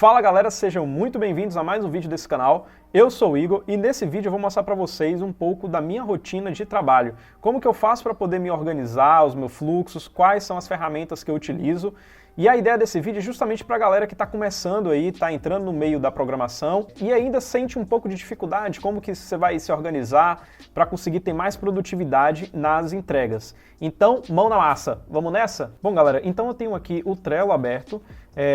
Fala galera, sejam muito bem-vindos a mais um vídeo desse canal. Eu sou o Igor e nesse vídeo eu vou mostrar para vocês um pouco da minha rotina de trabalho. Como que eu faço para poder me organizar, os meus fluxos, quais são as ferramentas que eu utilizo. E a ideia desse vídeo é justamente para a galera que está começando aí, está entrando no meio da programação e ainda sente um pouco de dificuldade, como que você vai se organizar para conseguir ter mais produtividade nas entregas. Então, mão na massa, vamos nessa? Bom galera, então eu tenho aqui o Trello aberto.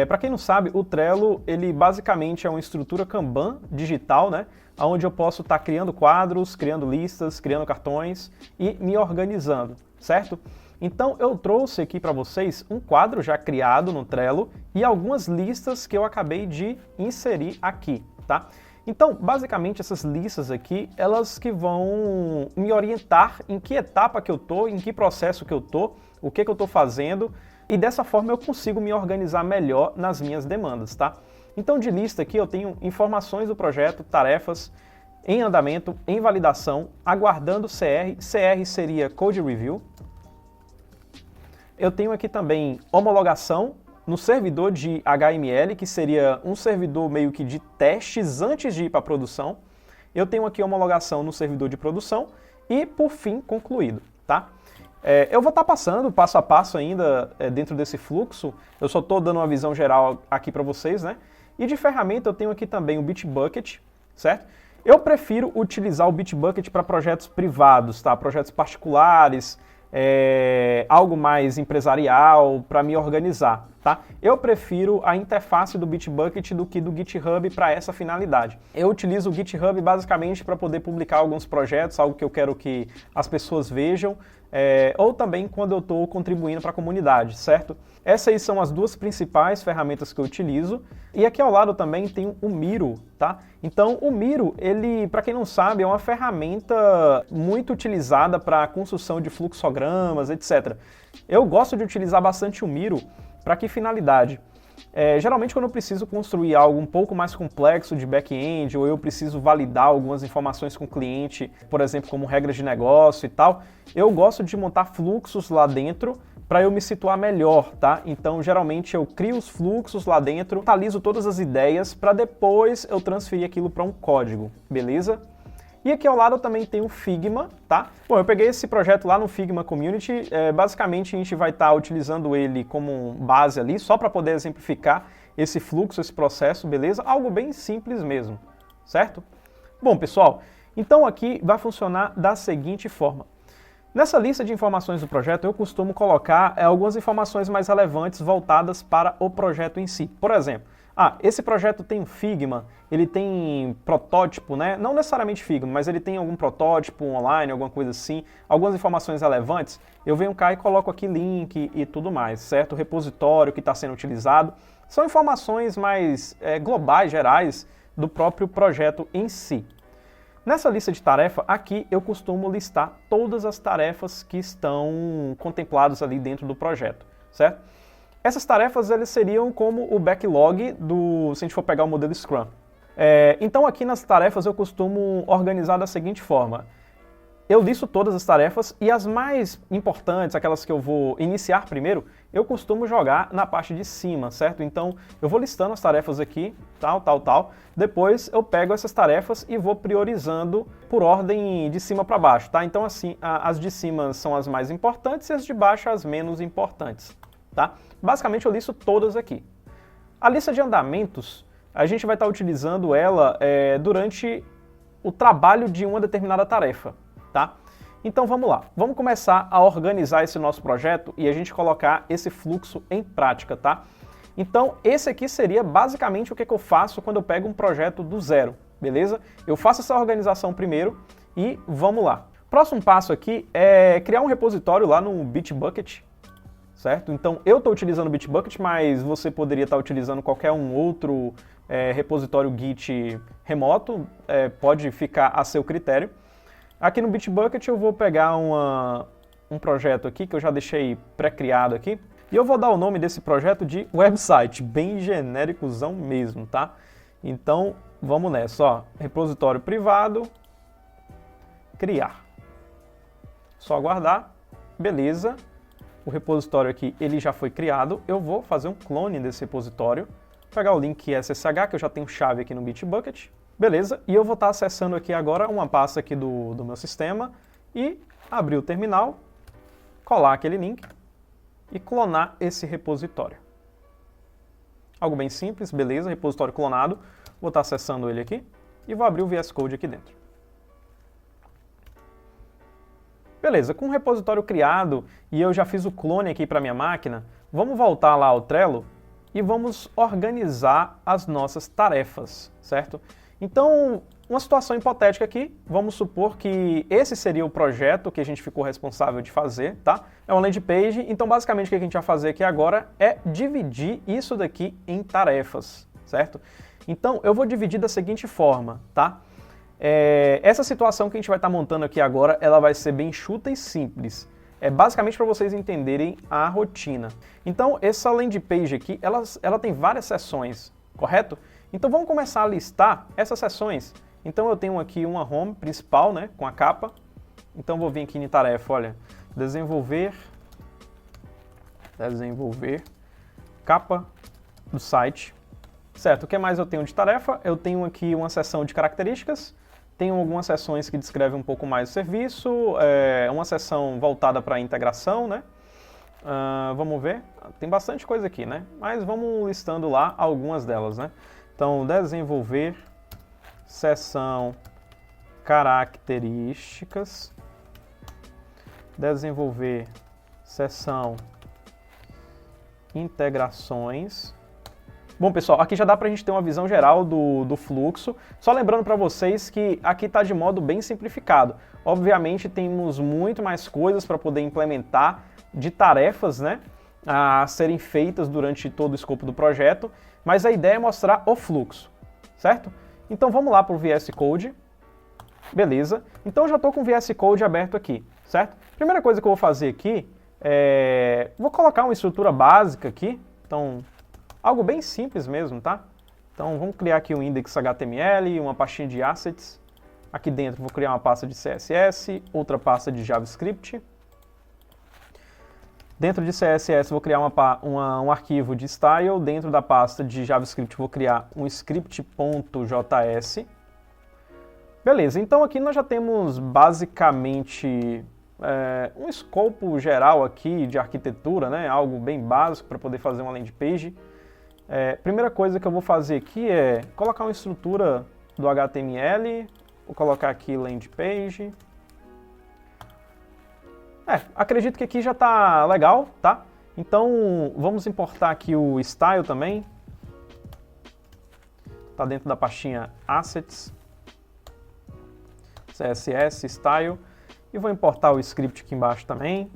Para quem não sabe, o Trello, ele basicamente é uma estrutura Kanban digital, né? Onde eu posso estar criando quadros, criando listas, criando cartões e me organizando, certo? Então eu trouxe aqui para vocês um quadro já criado no Trello e algumas listas que eu acabei de inserir aqui, tá? Então, basicamente essas listas aqui, elas que vão me orientar em que etapa que eu tô, em que processo que eu tô, o que eu tô fazendo, e dessa forma eu consigo me organizar melhor nas minhas demandas, tá? Então de lista aqui eu tenho informações do projeto, tarefas, em andamento, em validação, aguardando CR, CR seria Code Review. Eu tenho aqui também homologação no servidor de HML, que seria um servidor meio que de testes antes de ir para a produção. Eu tenho aqui homologação no servidor de produção e, por fim, concluído, tá? Eu vou estar passando passo a passo ainda dentro desse fluxo, eu só estou dando uma visão geral aqui para vocês, né? E de ferramenta eu tenho aqui também o Bitbucket, certo? Eu prefiro utilizar o Bitbucket para projetos privados, tá? Projetos particulares, algo mais empresarial para me organizar, tá? Eu prefiro a interface do Bitbucket do que do GitHub para essa finalidade. Eu utilizo o GitHub basicamente para poder publicar alguns projetos, algo que eu quero que as pessoas vejam, ou também quando eu estou contribuindo para a comunidade, certo? Essas aí são as duas principais ferramentas que eu utilizo. E aqui ao lado também tem o Miro, tá? Então o Miro, ele, para quem não sabe, é uma ferramenta muito utilizada para a construção de fluxogramas, etc. Eu gosto de utilizar bastante o Miro. Para que finalidade? Geralmente quando eu preciso construir algo um pouco mais complexo de back-end, ou eu preciso validar algumas informações com o cliente, por exemplo, como regras de negócio e tal, eu gosto de montar fluxos lá dentro para eu me situar melhor, tá? Então, geralmente eu crio os fluxos lá dentro, totalizo todas as ideias para depois eu transferir aquilo para um código, beleza? E aqui ao lado eu também tenho o Figma, tá? Bom, eu peguei esse projeto lá no Figma Community, basicamente a gente vai estar utilizando ele como base ali, só para poder exemplificar esse fluxo, esse processo, beleza? Algo bem simples mesmo, certo? Bom, pessoal, então aqui vai funcionar da seguinte forma. Nessa lista de informações do projeto, eu costumo colocar algumas informações mais relevantes voltadas para o projeto em si. Por exemplo, esse projeto tem um Figma, ele tem protótipo, né? Não necessariamente Figma, mas ele tem algum protótipo online, alguma coisa assim, algumas informações relevantes, eu venho cá e coloco aqui link e tudo mais, certo? O repositório que está sendo utilizado, são informações mais globais, gerais, do próprio projeto em si. Nessa lista de tarefa, aqui eu costumo listar todas as tarefas que estão contempladas ali dentro do projeto, certo? Essas tarefas elas seriam como o backlog se a gente for pegar o modelo Scrum. Então aqui nas tarefas eu costumo organizar da seguinte forma. Eu listo todas as tarefas e as mais importantes, aquelas que eu vou iniciar primeiro, eu costumo jogar na parte de cima, certo? Então eu vou listando as tarefas aqui, tal. Depois eu pego essas tarefas e vou priorizando por ordem de cima para baixo, tá? Então assim, as de cima são as mais importantes e as de baixo as menos importantes, tá? Basicamente eu listo todas aqui. A lista de andamentos, a gente vai estar utilizando ela durante o trabalho de uma determinada tarefa. Tá? Então vamos lá, vamos começar a organizar esse nosso projeto e a gente colocar esse fluxo em prática, tá? Então esse aqui seria basicamente o que eu faço quando eu pego um projeto do zero, beleza? Eu faço essa organização primeiro e vamos lá. Próximo passo aqui é criar um repositório lá no Bitbucket, certo? Então eu estou utilizando o Bitbucket, mas você poderia estar utilizando qualquer um outro repositório Git remoto, pode ficar a seu critério. Aqui no Bitbucket eu vou pegar um projeto aqui que eu já deixei pré-criado aqui e eu vou dar o nome desse projeto de website, bem genéricozão mesmo, tá? Então vamos nessa, ó, repositório privado, criar. Só aguardar, beleza. O repositório aqui ele já foi criado, eu vou fazer um clone desse repositório pegar o link SSH, que eu já tenho chave aqui no Bitbucket. Beleza, e eu vou estar acessando aqui agora uma pasta aqui do meu sistema e abrir o terminal, colar aquele link e clonar esse repositório. Algo bem simples, beleza, repositório clonado. Vou estar acessando ele aqui e vou abrir o VS Code aqui dentro. Beleza, com o repositório criado e eu já fiz o clone aqui para minha máquina, vamos voltar lá ao Trello e vamos organizar as nossas tarefas, certo? Então, uma situação hipotética aqui, vamos supor que esse seria o projeto que a gente ficou responsável de fazer, tá? É uma landing page, então basicamente o que a gente vai fazer aqui agora é dividir isso daqui em tarefas, certo? Então, eu vou dividir da seguinte forma, tá? Essa situação que a gente vai estar montando aqui agora, ela vai ser bem enxuta e simples. É basicamente para vocês entenderem a rotina. Então, essa landing page aqui, ela tem várias seções, correto? Então, vamos começar a listar essas seções. Então, eu tenho aqui uma home principal, né, com a capa. Então, vou vir aqui em tarefa, olha, desenvolver capa do site. Certo, o que mais eu tenho de tarefa? Eu tenho aqui uma seção de características, tenho algumas seções que descrevem um pouco mais o serviço, uma seção voltada para a integração, né? Vamos ver, tem bastante coisa aqui, né? Mas vamos listando lá algumas delas, né? Então, desenvolver, seção, características, desenvolver, seção, integrações. Bom, pessoal, aqui já dá para a gente ter uma visão geral do fluxo. Só lembrando para vocês que aqui está de modo bem simplificado. Obviamente, temos muito mais coisas para poder implementar de tarefas, né, a serem feitas durante todo o escopo do projeto, mas a ideia é mostrar o fluxo, certo? Então, vamos lá para o VS Code. Beleza. Então, eu já estou com o VS Code aberto aqui, certo? Primeira coisa que eu vou fazer aqui vou colocar uma estrutura básica aqui. Então, algo bem simples mesmo, tá? Então vamos criar aqui um index.html, uma pastinha de assets. Aqui dentro vou criar uma pasta de CSS, outra pasta de JavaScript. Dentro de CSS vou criar um arquivo de style. Dentro da pasta de JavaScript vou criar um script.js. Beleza, então aqui nós já temos basicamente um escopo geral aqui de arquitetura, né? Algo bem básico para poder fazer uma landing page. Primeira coisa que eu vou fazer aqui é colocar uma estrutura do HTML, vou colocar aqui landing page. Acredito que aqui já está legal, tá? Então vamos importar aqui o style também. Está dentro da pastinha assets, CSS, style. E vou importar o script aqui embaixo também.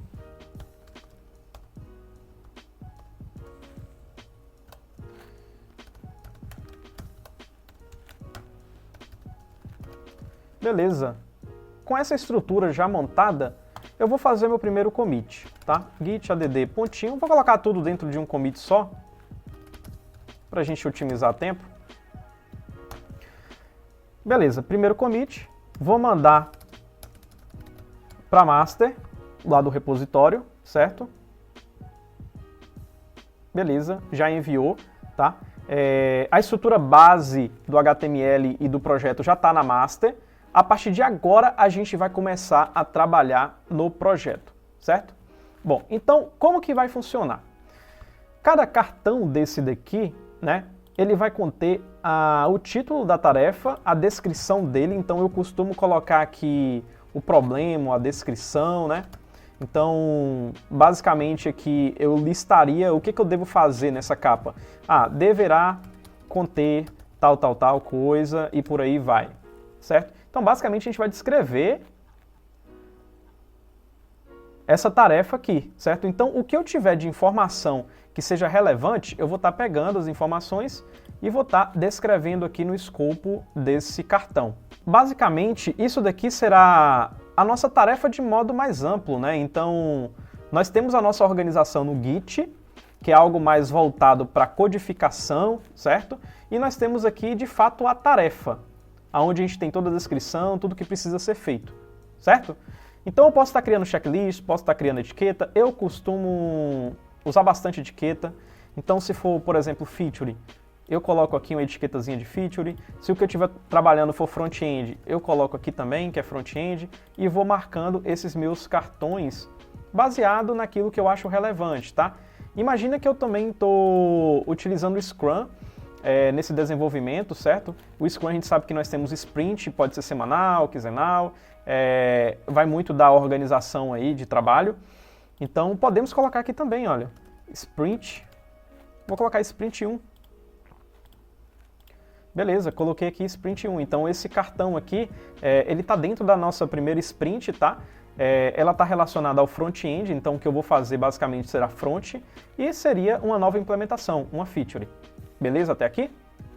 Beleza. Com essa estrutura já montada, eu vou fazer meu primeiro commit, tá? Git add pontinho, vou colocar tudo dentro de um commit só, para a gente otimizar tempo. Beleza, primeiro commit, vou mandar para master, lá do repositório, certo? Beleza, já enviou, tá? A estrutura base do HTML e do projeto já está na master. A partir de agora, a gente vai começar a trabalhar no projeto, certo? Bom, então, como que vai funcionar? Cada cartão desse daqui, né, ele vai conter o título da tarefa, a descrição dele, então eu costumo colocar aqui o problema, a descrição, né? Então, basicamente aqui eu listaria o que eu devo fazer nessa capa. Deverá conter tal coisa e por aí vai, certo? Então, basicamente, a gente vai descrever essa tarefa aqui, certo? Então, o que eu tiver de informação que seja relevante, eu vou estar pegando as informações e vou estar descrevendo aqui no escopo desse cartão. Basicamente, isso daqui será a nossa tarefa de modo mais amplo, né? Então, nós temos a nossa organização no Git, que é algo mais voltado para codificação, certo? E nós temos aqui, de fato, a tarefa, onde a gente tem toda a descrição, tudo que precisa ser feito, certo? Então eu posso estar criando checklist, posso estar criando etiqueta, eu costumo usar bastante etiqueta, então se for, por exemplo, feature, eu coloco aqui uma etiquetazinha de feature. Se o que eu estiver trabalhando for front-end, eu coloco aqui também, que é front-end, e vou marcando esses meus cartões baseado naquilo que eu acho relevante, tá? Imagina que eu também estou utilizando o Scrum nesse desenvolvimento, certo? O Scrum a gente sabe que nós temos sprint, pode ser semanal, quinzenal, vai muito da organização aí de trabalho. Então podemos colocar aqui também, olha, sprint, vou colocar sprint 1. Beleza, coloquei aqui sprint 1. Então esse cartão aqui, ele está dentro da nossa primeira sprint, tá? Ela está relacionada ao front-end, então o que eu vou fazer basicamente será front, e seria uma nova implementação, uma feature. Beleza até aqui?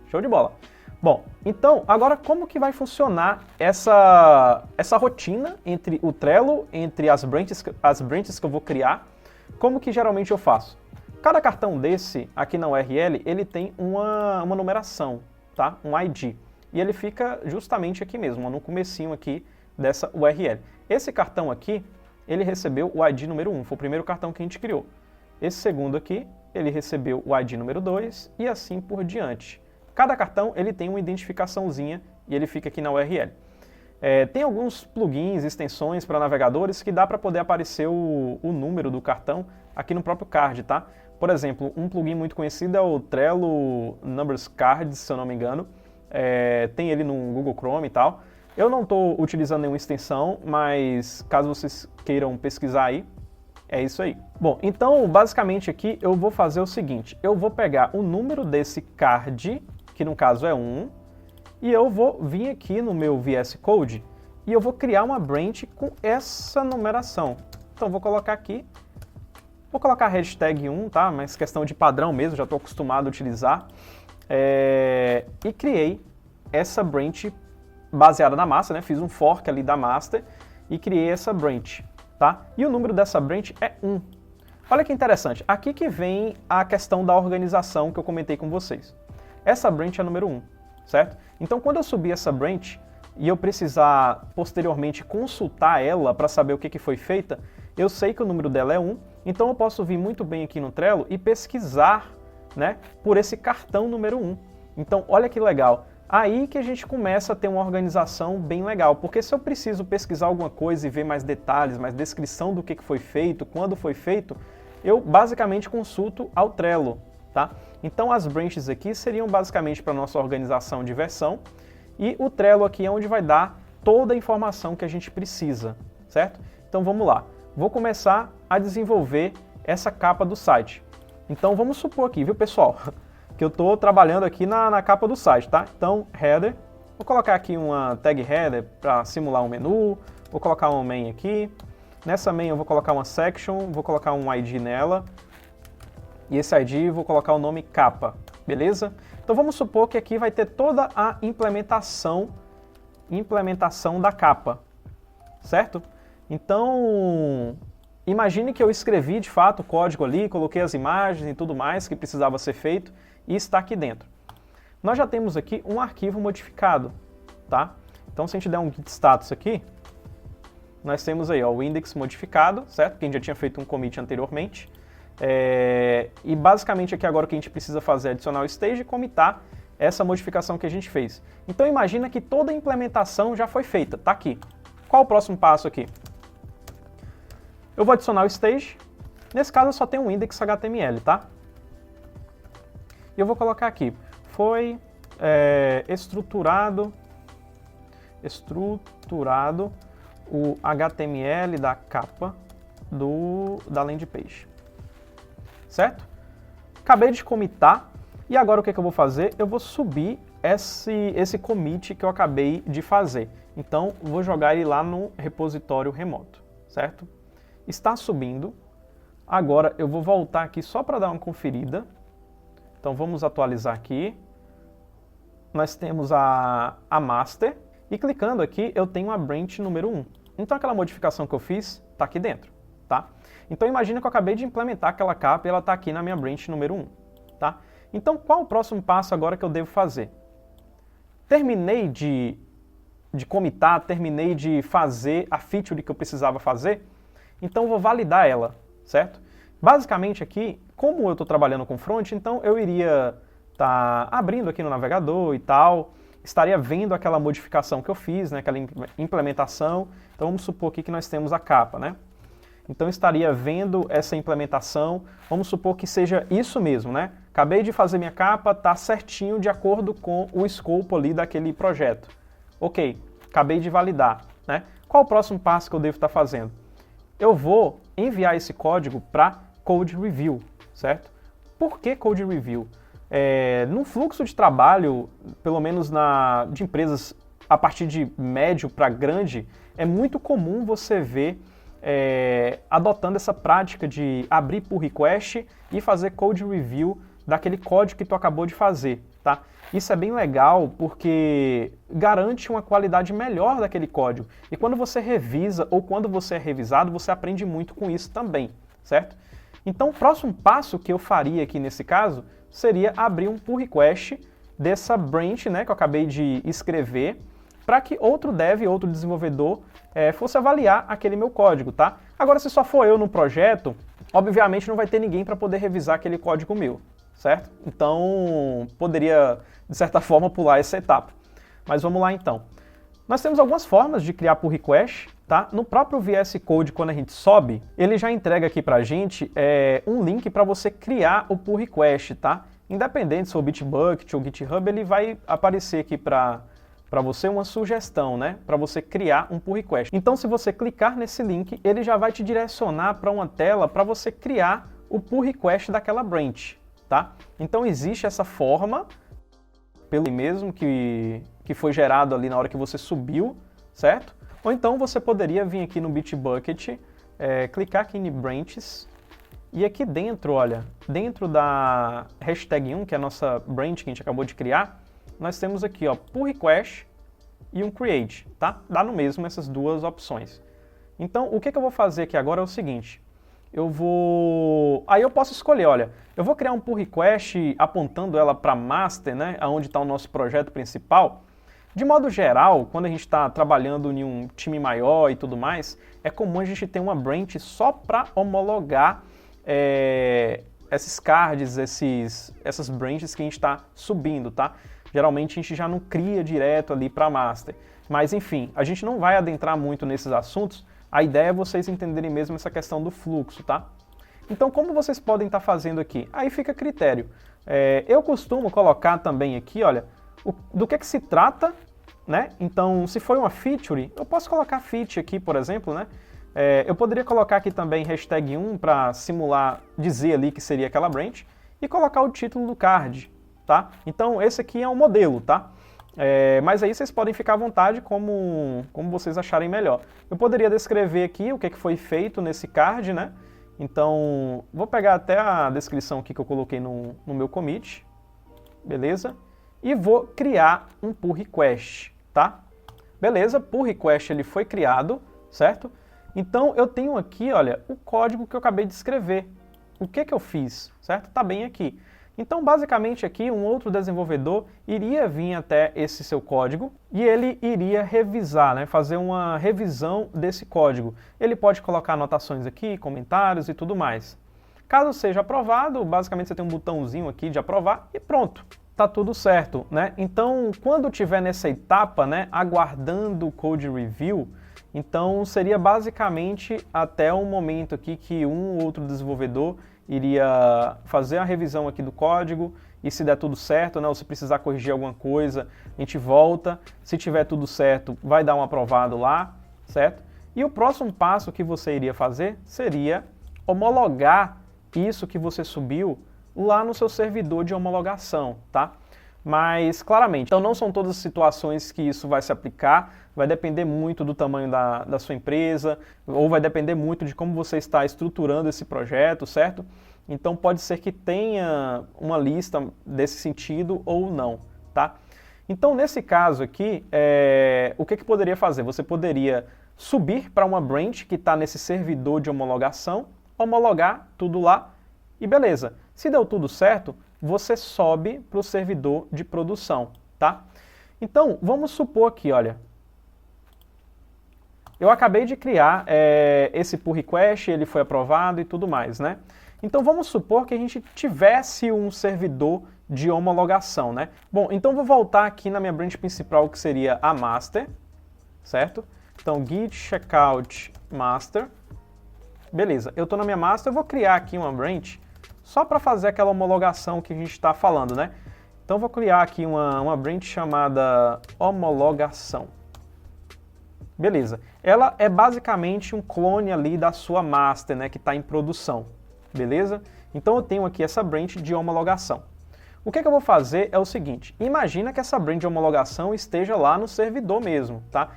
Show de bola! Bom, então agora como que vai funcionar essa rotina entre o Trello, entre as branches que eu vou criar? Como que geralmente eu faço? Cada cartão desse aqui na URL, ele tem uma numeração, tá? Um ID. E ele fica justamente aqui mesmo, no comecinho aqui dessa URL. Esse cartão aqui, ele recebeu o ID número 1, foi o primeiro cartão que a gente criou. Esse segundo aqui, ele recebeu o ID número 2 e assim por diante. Cada cartão ele tem uma identificaçãozinha e ele fica aqui na URL. Tem alguns plugins, extensões para navegadores que dá para poder aparecer o número do cartão aqui no próprio card, tá? Por exemplo, um plugin muito conhecido é o Trello Numbers Cards, se eu não me engano. Tem ele no Google Chrome e tal. Eu não estou utilizando nenhuma extensão, mas caso vocês queiram pesquisar aí, é isso aí. Bom, então basicamente aqui eu vou fazer o seguinte, eu vou pegar o número desse card, que no caso é 1, e eu vou vir aqui no meu VS Code e eu vou criar uma branch com essa numeração. Então vou colocar aqui, vou colocar hashtag 1, tá? Mas questão de padrão mesmo, já estou acostumado a utilizar. E criei essa branch baseada na master, né? Fiz um fork ali da master e criei essa branch, tá? E o número dessa branch é 1. Olha que interessante, aqui que vem a questão da organização que eu comentei com vocês. Essa branch é número 1, certo? Então quando eu subir essa branch e eu precisar posteriormente consultar ela para saber o que foi feita, eu sei que o número dela é 1, então eu posso vir muito bem aqui no Trello e pesquisar, né, por esse cartão número 1. Então olha que legal. Aí que a gente começa a ter uma organização bem legal, porque se eu preciso pesquisar alguma coisa e ver mais detalhes, mais descrição do que foi feito, quando foi feito, eu basicamente consulto ao Trello, tá? Então as branches aqui seriam basicamente para a nossa organização de versão, e o Trello aqui é onde vai dar toda a informação que a gente precisa, certo? Então vamos lá, vou começar a desenvolver essa capa do site. Então vamos supor aqui, viu pessoal? Que eu estou trabalhando aqui na capa do site, tá? Então, header, vou colocar aqui uma tag header para simular um menu, vou colocar uma main aqui, nessa main eu vou colocar uma section, vou colocar um ID nela, e esse ID eu vou colocar o nome capa, beleza? Então vamos supor que aqui vai ter toda a implementação da capa, certo? Então, imagine que eu escrevi de fato o código ali, coloquei as imagens e tudo mais que precisava ser feito, e está aqui dentro. Nós já temos aqui um arquivo modificado, tá? Então se a gente der um git status aqui, nós temos aí ó, o index modificado, certo? Que a gente já tinha feito um commit anteriormente. E basicamente aqui agora o que a gente precisa fazer é adicionar o stage e commitar essa modificação que a gente fez. Então imagina que toda a implementação já foi feita, tá aqui. Qual o próximo passo aqui? Eu vou adicionar o stage, nesse caso eu só tenho um index HTML, tá? E eu vou colocar aqui, foi estruturado o HTML da capa da landing page, certo? Acabei de commitar, e agora o que eu vou fazer? Eu vou subir esse commit que eu acabei de fazer. Então, vou jogar ele lá no repositório remoto, certo? Está subindo. Agora eu vou voltar aqui só para dar uma conferida. Então vamos atualizar aqui. Nós temos a master e clicando aqui eu tenho a branch número 1. Então aquela modificação que eu fiz está aqui dentro, tá? Então imagina que eu acabei de implementar aquela capa e ela está aqui na minha branch número 1, tá? Então qual o próximo passo agora que eu devo fazer? Terminei de commitar, terminei de fazer a feature que eu precisava fazer, então eu vou validar ela, certo? Basicamente aqui, como eu estou trabalhando com front, então eu iria tá abrindo aqui no navegador e tal, estaria vendo aquela modificação que eu fiz, né, aquela implementação. Então vamos supor aqui que nós temos a capa, né? Então estaria vendo essa implementação, vamos supor que seja isso mesmo, né? Acabei de fazer minha capa, tá certinho de acordo com o escopo ali daquele projeto. Ok, acabei de validar, né? Qual o próximo passo que eu devo estar fazendo? Eu vou enviar esse código para Code Review, certo? Por que Code Review? No fluxo de trabalho, pelo menos de empresas a partir de médio para grande, é muito comum você ver adotando essa prática de abrir pull request e fazer Code Review daquele código que tu acabou de fazer, tá? Isso é bem legal porque garante uma qualidade melhor daquele código. E quando você revisa ou quando você é revisado, você aprende muito com isso também, certo? Então o próximo passo que eu faria aqui nesse caso seria abrir um pull request dessa branch, né, que eu acabei de escrever, para que outro dev, outro desenvolvedor fosse avaliar aquele meu código, tá? Agora, se só for eu no projeto, obviamente não vai ter ninguém para poder revisar aquele código meu, certo? Então, poderia, de certa forma, pular essa etapa. Mas vamos lá então. Nós temos algumas formas de criar pull request, tá? No próprio VS Code, quando a gente sobe, ele já entrega aqui pra gente um link para você criar o pull request, tá? Independente se for Bitbucket ou GitHub, ele vai aparecer aqui para você uma sugestão, né? Para você criar um pull request. Então, se você clicar nesse link, ele já vai te direcionar para uma tela para você criar o pull request daquela branch, tá? Então, existe essa forma, pelo mesmo que foi gerado ali na hora que você subiu, certo? Ou então você poderia vir aqui no Bitbucket, clicar aqui em Branches, e aqui dentro, olha, dentro da hashtag 1, que é a nossa branch que a gente acabou de criar, nós temos aqui, ó, pull request e um create, tá? Dá no mesmo essas duas opções. Então, o que eu vou fazer aqui agora é o seguinte, aí eu posso escolher, olha, eu vou criar um pull request apontando ela para master, né, onde está o nosso projeto principal. De modo geral, quando a gente está trabalhando em um time maior e tudo mais, é comum a gente ter uma branch só para homologar esses cards, essas branches que a gente está subindo, tá? Geralmente a gente já não cria direto ali para master. Mas enfim, a gente não vai adentrar muito nesses assuntos, a ideia é vocês entenderem mesmo essa questão do fluxo, tá? Então, como vocês podem estar fazendo aqui? Aí fica a critério. Eu costumo colocar também aqui, olha, do que se trata, né? Então, se for uma feature, eu posso colocar feature aqui, por exemplo, né? Eu poderia colocar aqui também hashtag 1 para simular, dizer ali que seria aquela branch, e colocar o título do card, tá? Então, esse aqui é um modelo, tá? Mas aí vocês podem ficar à vontade como vocês acharem melhor. Eu poderia descrever aqui o que foi feito nesse card, né? Então, vou pegar até a descrição aqui que eu coloquei no meu commit, beleza? E vou criar um pull request, tá? Beleza, pull request ele foi criado, certo? Então, eu tenho aqui, olha, o código que eu acabei de escrever. O que eu fiz, certo? Tá bem aqui. Então, basicamente aqui, um outro desenvolvedor iria vir até esse seu código e ele iria revisar, né? Fazer uma revisão desse código. Ele pode colocar anotações aqui, comentários e tudo mais. Caso seja aprovado, basicamente você tem um botãozinho aqui de aprovar e pronto. Tá tudo certo, né? Então, quando tiver nessa etapa, né, aguardando o Code Review, então seria basicamente até um momento aqui que um ou outro desenvolvedor iria fazer a revisão aqui do código e se der tudo certo, né, ou se precisar corrigir alguma coisa, a gente volta. Se tiver tudo certo, vai dar um aprovado lá, certo? E o próximo passo que você iria fazer seria homologar isso que você subiu lá no seu servidor de homologação, tá? Mas, claramente, então não são todas as situações que isso vai se aplicar, vai depender muito do tamanho da sua empresa, ou vai depender muito de como você está estruturando esse projeto, certo? Então pode ser que tenha uma lista desse sentido ou não, tá? Então, nesse caso aqui, o que poderia fazer? Você poderia subir para uma branch que está nesse servidor de homologação, homologar tudo lá e beleza. Se deu tudo certo, você sobe para o servidor de produção, tá? Então, vamos supor aqui, olha, eu acabei de criar esse pull request, ele foi aprovado e tudo mais, né? Então, vamos supor que a gente tivesse um servidor de homologação, né? Bom, então vou voltar aqui na minha branch principal, que seria a master, certo? Então, git checkout master. Beleza, eu estou na minha master, eu vou criar aqui uma branch só para fazer aquela homologação que a gente está falando, né? Então, vou criar aqui uma branch chamada homologação. Beleza, ela é basicamente um clone ali da sua master, né, que está em produção, beleza? Então, eu tenho aqui essa branch de homologação. O que eu vou fazer é o seguinte, imagina que essa branch de homologação esteja lá no servidor mesmo, tá?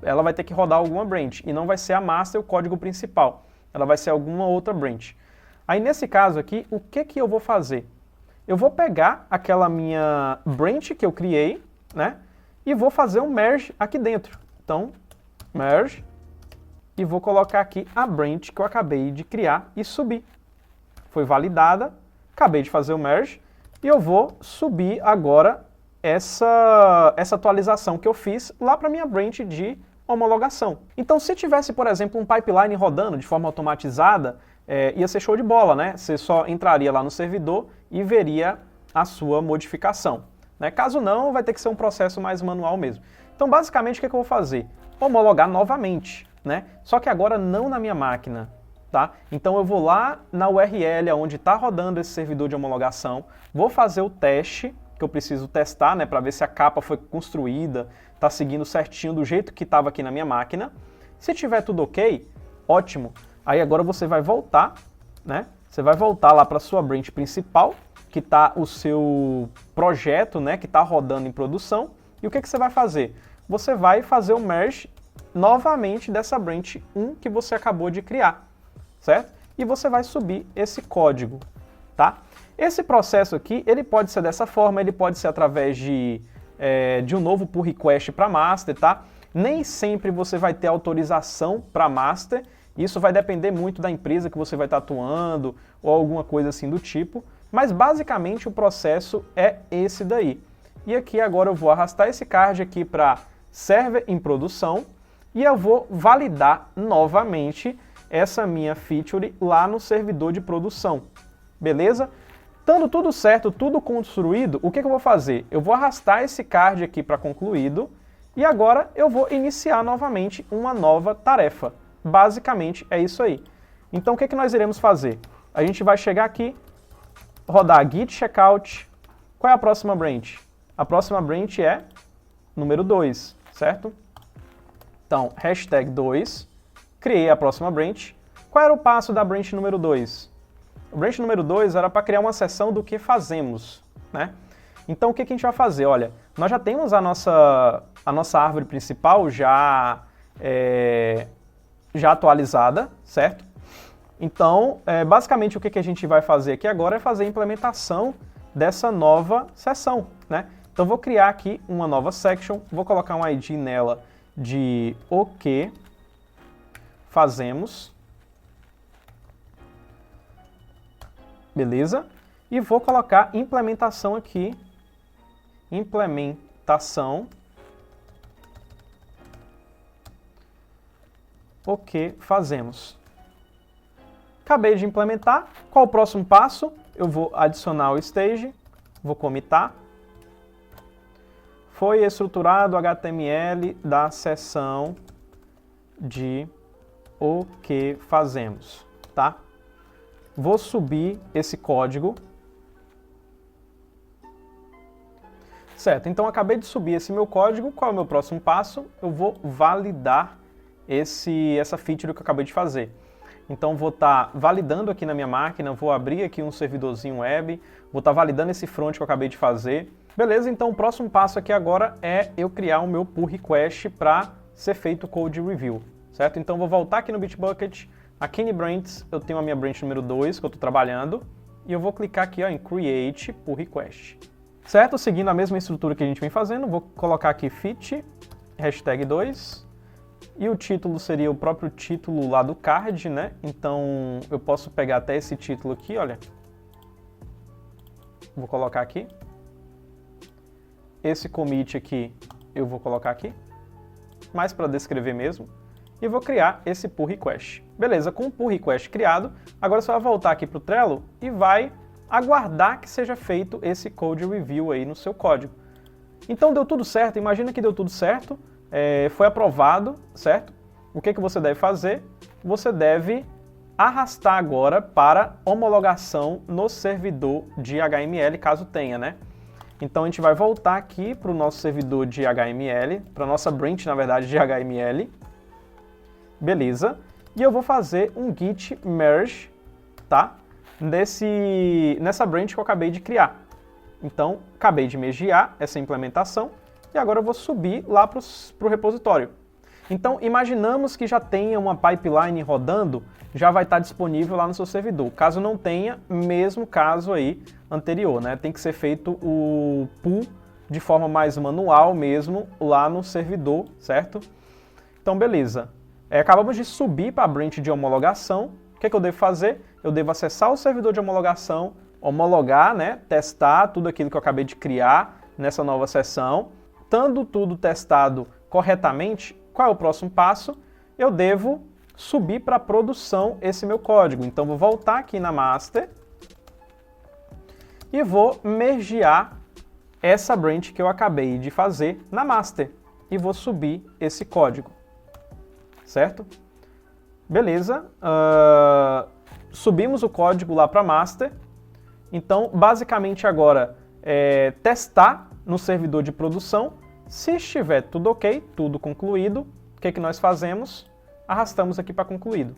Ela vai ter que rodar alguma branch e não vai ser a master o código principal. Ela vai ser alguma outra branch. Aí nesse caso aqui, o que eu vou fazer? Eu vou pegar aquela minha branch que eu criei, né? E vou fazer um merge aqui dentro. Então, merge. E vou colocar aqui a branch que eu acabei de criar e subir. Foi validada, acabei de fazer o merge. E eu vou subir agora essa atualização que eu fiz lá para a minha branch de homologação. Então, se tivesse, por exemplo, um pipeline rodando de forma automatizada, ia ser show de bola, né? Você só entraria lá no servidor e veria a sua modificação, né? Caso não, vai ter que ser um processo mais manual mesmo. Então, basicamente, o que eu vou fazer? Homologar novamente, né? Só que agora não na minha máquina, tá? Então, eu vou lá na URL onde está rodando esse servidor de homologação, vou fazer o teste que eu preciso testar, né, para ver se a capa foi construída, está seguindo certinho do jeito que estava aqui na minha máquina. Se tiver tudo ok, ótimo. Aí agora você vai voltar, né? Você vai voltar lá para a sua branch principal, que está o seu projeto, né, que está rodando em produção. E o que você vai fazer? Você vai fazer o merge novamente dessa branch 1 que você acabou de criar, certo? E você vai subir esse código, tá? Esse processo aqui, ele pode ser dessa forma, ele pode ser através de um novo pull request para master, tá? Nem sempre você vai ter autorização para master, isso vai depender muito da empresa que você vai estar atuando ou alguma coisa assim do tipo, mas basicamente o processo é esse daí. E aqui agora eu vou arrastar esse card aqui para server em produção e eu vou validar novamente essa minha feature lá no servidor de produção, beleza? Estando tudo certo, tudo construído, o que eu vou fazer? Eu vou arrastar esse card aqui para concluído e agora eu vou iniciar novamente uma nova tarefa. Basicamente é isso aí. Então o que nós iremos fazer? A gente vai chegar aqui, rodar git checkout. Qual é a próxima branch? A próxima branch é número 2, certo? Então, hashtag 2, criei a próxima branch. Qual era o passo da branch número 2? O branch número 2 era para criar uma seção do que fazemos, né? Então o que a gente vai fazer? Olha, nós já temos a nossa árvore principal já atualizada, certo? Então, basicamente o que a gente vai fazer aqui agora é fazer a implementação dessa nova seção, né? Então vou criar aqui uma nova section, vou colocar um ID nela de o que fazemos. Beleza? E vou colocar implementação aqui, implementação, o que fazemos. Acabei de implementar, qual o próximo passo? Eu vou adicionar o stage, vou commitar. Foi estruturado o HTML da seção de o que fazemos, tá? Vou subir esse código. Certo, então acabei de subir esse meu código. Qual é o meu próximo passo? Eu vou validar essa feature que eu acabei de fazer. Então vou estar validando aqui na minha máquina, vou abrir aqui um servidorzinho web, vou estar validando esse front que eu acabei de fazer. Beleza, então o próximo passo aqui agora é eu criar o meu pull request para ser feito o code review, certo? Então vou voltar aqui no Bitbucket. Aqui em branches, eu tenho a minha branch número 2, que eu estou trabalhando, e eu vou clicar aqui ó, em Create Pull Request. Certo? Seguindo a mesma estrutura que a gente vem fazendo, vou colocar aqui fit, hashtag 2, e o título seria o próprio título lá do card, né? Então, eu posso pegar até esse título aqui, olha. Vou colocar aqui. Esse commit aqui, eu vou colocar aqui, mais para descrever mesmo. E vou criar esse pull request. Beleza, com o pull request criado, agora você vai voltar aqui para o Trello e vai aguardar que seja feito esse code review aí no seu código. Então deu tudo certo, imagina que deu tudo certo, foi aprovado, certo? O que você deve fazer? Você deve arrastar agora para homologação no servidor de HTML, caso tenha, né? Então a gente vai voltar aqui para o nosso servidor de HTML, para a nossa branch, na verdade, de HTML. Beleza. E eu vou fazer um git merge, tá? Nessa branch que eu acabei de criar. Então, acabei de mergear essa implementação e agora eu vou subir lá para o repositório. Então, imaginamos que já tenha uma pipeline rodando, já vai estar disponível lá no seu servidor. Caso não tenha, mesmo caso aí anterior, né? Tem que ser feito o pull de forma mais manual mesmo lá no servidor, certo? Então, beleza. Acabamos de subir para a branch de homologação. O que eu devo fazer? Eu devo acessar o servidor de homologação, homologar, né? Testar tudo aquilo que eu acabei de criar nessa nova seção. Estando tudo testado corretamente, qual é o próximo passo? Eu devo subir para produção esse meu código. Então, vou voltar aqui na master e vou mergear essa branch que eu acabei de fazer na master e vou subir esse código, certo? Beleza, subimos o código lá para master. Então, basicamente agora testar no servidor de produção. Se estiver tudo ok, tudo concluído, o que nós fazemos? Arrastamos aqui para concluído.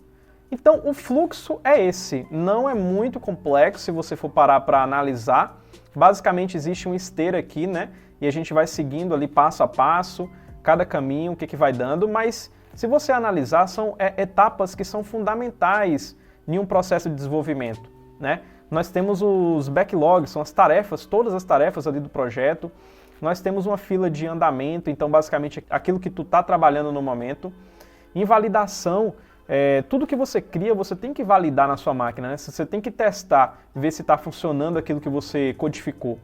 Então, o fluxo é esse. Não é muito complexo se você for parar para analisar. Basicamente, existe uma esteira aqui, né? E a gente vai seguindo ali passo a passo, cada caminho, o que vai dando. Mas, se você analisar, são etapas que são fundamentais em um processo de desenvolvimento, né? Nós temos os backlogs, são as tarefas, todas as tarefas ali do projeto. Nós temos uma fila de andamento, então basicamente aquilo que tu está trabalhando no momento. Em validação, tudo que você cria, você tem que validar na sua máquina, né? Você tem que testar, ver se está funcionando aquilo que você codificou.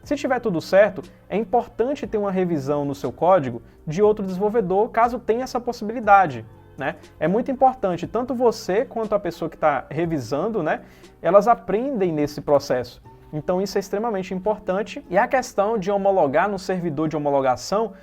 Se tiver tudo certo, é importante ter uma revisão no seu código de outro desenvolvedor, caso tenha essa possibilidade, né? É muito importante, tanto você quanto a pessoa que está revisando, né? Elas aprendem nesse processo. Então isso é extremamente importante. E a questão de homologar no servidor de homologação,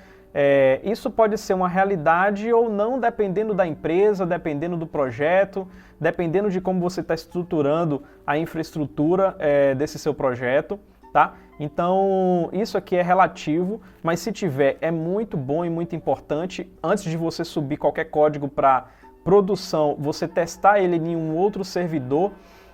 isso pode ser uma realidade ou não, dependendo da empresa, dependendo do projeto, dependendo de como você está estruturando a infraestrutura desse seu projeto, tá? Então isso aqui é relativo, mas se tiver é muito bom e muito importante. Antes de você subir qualquer código para produção, você testar ele em um outro servidor,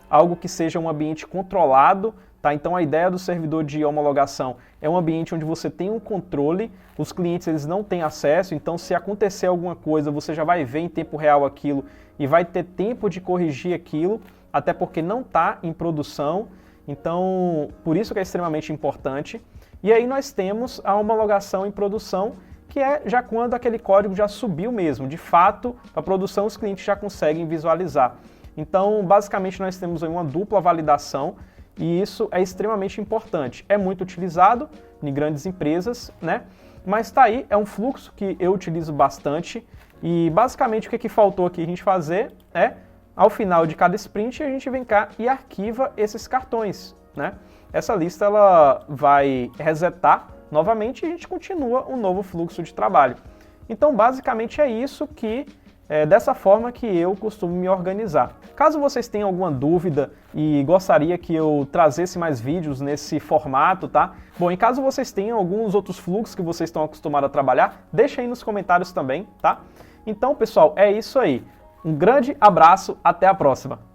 algo que seja um ambiente controlado. Tá? Então a ideia do servidor de homologação é um ambiente onde você tem um controle, os clientes eles não têm acesso, então se acontecer alguma coisa você já vai ver em tempo real aquilo e vai ter tempo de corrigir aquilo, até porque não está em produção, então por isso que é extremamente importante. E aí nós temos a homologação em produção, que é já quando aquele código já subiu mesmo, de fato a produção os clientes já conseguem visualizar. Então basicamente nós temos aí uma dupla validação. E isso é extremamente importante. É muito utilizado em grandes empresas, né? Mas está aí, é um fluxo que eu utilizo bastante. E basicamente o que faltou aqui a gente fazer é, ao final de cada sprint, a gente vem cá e arquiva esses cartões, né? Essa lista ela vai resetar novamente e a gente continua um novo fluxo de trabalho. Então basicamente é isso que dessa forma que eu costumo me organizar. Caso vocês tenham alguma dúvida e gostaria que eu trazesse mais vídeos nesse formato, tá? Bom, em caso vocês tenham alguns outros fluxos que vocês estão acostumados a trabalhar, deixa aí nos comentários também, tá? Então, pessoal, é isso aí. Um grande abraço, até a próxima!